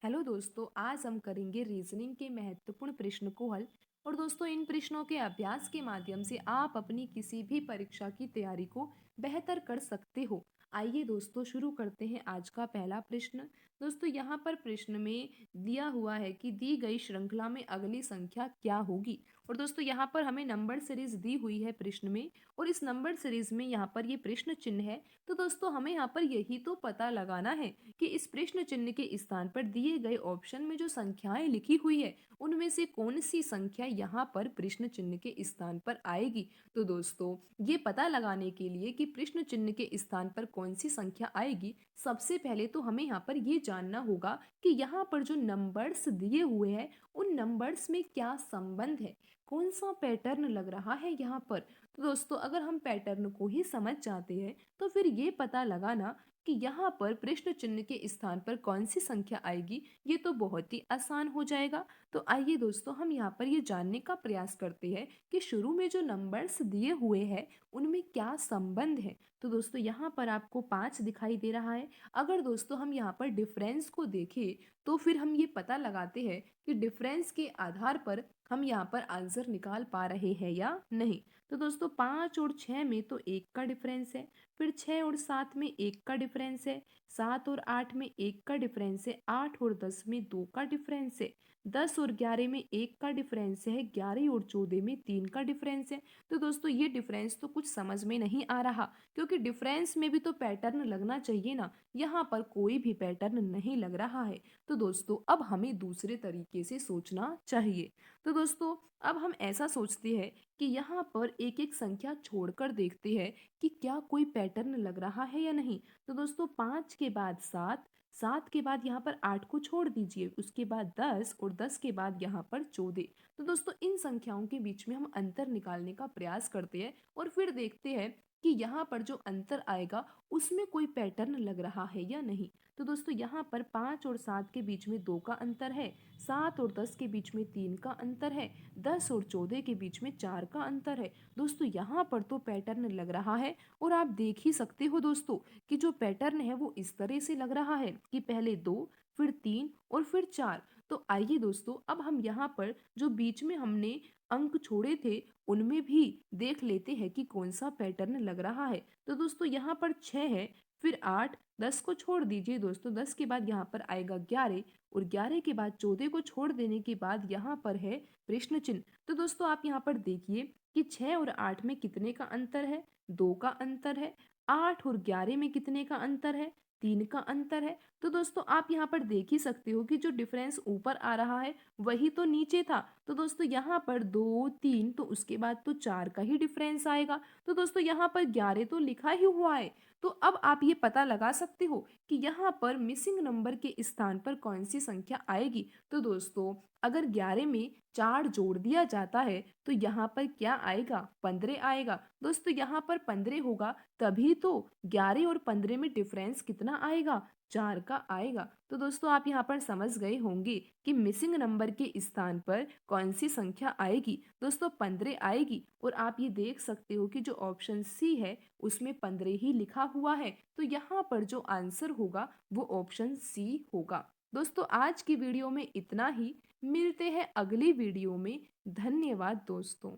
Hello दोस्तों, आज हम करेंगे रीजनिंग के महत्वपूर्ण प्रश्न को हल। और दोस्तों, इन प्रश्नों के अभ्यास के माध्यम से आप अपनी किसी भी परीक्षा की तैयारी को बेहतर कर सकते हो। आइए दोस्तों, शुरू करते हैं आज का पहला प्रश्न। दोस्तों, यहाँ पर प्रश्न में दिया हुआ है कि दी गई श्रृंखला में अगली संख्या क्या होगी। और दोस्तों, यहाँ पर हमें नंबर सीरीज दी हुई है प्रश्न में, और इस नंबर सीरीज में यहाँ पर ये प्रश्न चिन्ह है। तो दोस्तों, हमें यहाँ पर यही तो पता लगाना है कि इस प्रश्न चिन्ह के स्थान पर दिए गए ऑप्शन में जो संख्याएं लिखी हुई है उनमें से कौन सी संख्या यहाँ पर प्रश्न चिन्ह के स्थान पर आएगी। तो दोस्तों, ये पता लगाने के लिए कि प्रश्न चिन्ह के स्थान पर कौन सी संख्या आएगी, सबसे पहले तो हमें यहाँ पर ये जानना होगा कि यहाँ पर जो नंबर्स दिए हुए हैं उन नंबर्स में क्या संबंध है, कौन सा पैटर्न लग रहा है यहाँ पर। तो दोस्तों, अगर हम पैटर्न को ही समझ जाते हैं तो फिर ये पता लगाना कि यहाँ पर प्रश्न चिन्ह के स्थान पर कौन सी संख्या आएगी, ये तो बहुत ही आसान हो जाएगा। तो आइए दोस्तों, हम यहाँ पर ये जानने का प्रयास करते हैं कि शुरू में जो नंबर्स दिए हुए हैं उनमें क्या संबंध है। तो दोस्तों, यहाँ पर आपको 5 दिखाई दे रहा है। अगर दोस्तों हम यहाँ पर डिफरेंस को देखें तो फिर हम ये पता लगाते हैं कि डिफरेंस के आधार पर हम यहाँ पर आंसर निकाल पा रहे हैं या नहीं। तो दोस्तों, 5 और 6 में तो 1 का डिफरेंस है, फिर 6 और 7 में 1 का डिफरेंस है, 7 और 8 में 1 का डिफरेंस है, 8 और 10 में 2 का डिफरेंस है, 10 और 11 में 1 का डिफरेंस है, 11 और 14 में 3 का डिफरेंस है। तो दोस्तों, ये डिफरेंस तो कुछ समझ में नहीं आ रहा, क्योंकि डिफरेंस में भी तो पैटर्न लगना चाहिए ना। यहाँ पर कोई भी पैटर्न नहीं लग रहा है। तो दोस्तों, अब हमें दूसरे तरीके से सोचना चाहिए। तो दोस्तों, अब हम ऐसा सोचते हैं कि यहाँ पर एक एक संख्या छोड़कर देखते हैं कि क्या कोई पैटर्न लग रहा है या नहीं। तो दोस्तों, 5 के बाद 7, 7 के बाद यहाँ पर 8 को छोड़ दीजिए, उसके बाद 10 और 10 के बाद यहाँ पर 14। तो दोस्तों, इन संख्याओं के बीच में हम अंतर निकालने का प्रयास करते हैं और फिर देखते हैं कि यहाँ पर जो अंतर आएगा उसमें कोई पैटर्न लग रहा है या नहीं। तो दोस्तों, यहाँ पर 5 और 7 के बीच में 2 का अंतर है, 7 और 10 के बीच में 3 का अंतर है, 10 और 14 के बीच में 4 का अंतर है। दोस्तों, यहाँ पर तो पैटर्न लग रहा है। और आप देख ही सकते हो दोस्तों कि जो पैटर्न है वो इस तरह से लग रहा है कि पहले 2, फिर 3 और फिर 4। तो आइए दोस्तों, अब हम यहाँ पर जो बीच में हमने अंक छोड़े थे उनमें भी देख लेते हैं कि कौन सा पैटर्न लग रहा है। तो दोस्तों, यहाँ पर 6 है, फिर 8, 10 को छोड़ दीजिए दोस्तों, 10 के बाद यहाँ पर आएगा 11 और 11 के बाद 14 को छोड़ देने के बाद यहाँ पर है प्रश्न चिन्ह। तो दोस्तों, आप यहाँ पर देखिए कि 6 और 8 में कितने का अंतर है, 2 का अंतर है। 8 और 11 में कितने का अंतर है, 3 का अंतर है। तो दोस्तों, आप यहाँ पर देख ही सकते हो कि जो डिफरेंस ऊपर आ रहा है वही तो नीचे था। तो दोस्तों, यहाँ पर 2, 3 तो उसके बाद तो 4 का ही डिफरेंस आएगा। तो दोस्तों, यहाँ पर 11 तो लिखा ही हुआ है। तो अब आप ये पता लगा सकते हो कि यहाँ पर मिसिंग नंबर के स्थान पर कौन सी संख्या आएगी। तो दोस्तों, अगर 11 में 4 जोड़ दिया जाता है तो यहाँ पर क्या आएगा, 15 आएगा। दोस्तों, यहाँ पर 15 होगा, तभी तो 11 और 15 में डिफरेंस कितना आएगा, 4 का आएगा। तो दोस्तों, आप यहाँ पर समझ गए होंगे कि मिसिंग नंबर के स्थान पर कौन सी संख्या आएगी। दोस्तों, 15 आएगी। और आप ये देख सकते हो कि जो ऑप्शन सी है उसमें 15 ही लिखा हुआ है। तो यहाँ पर जो आंसर होगा वो ऑप्शन सी होगा। दोस्तों, आज की वीडियो में इतना ही। मिलते हैं अगली वीडियो में। धन्यवाद दोस्तों।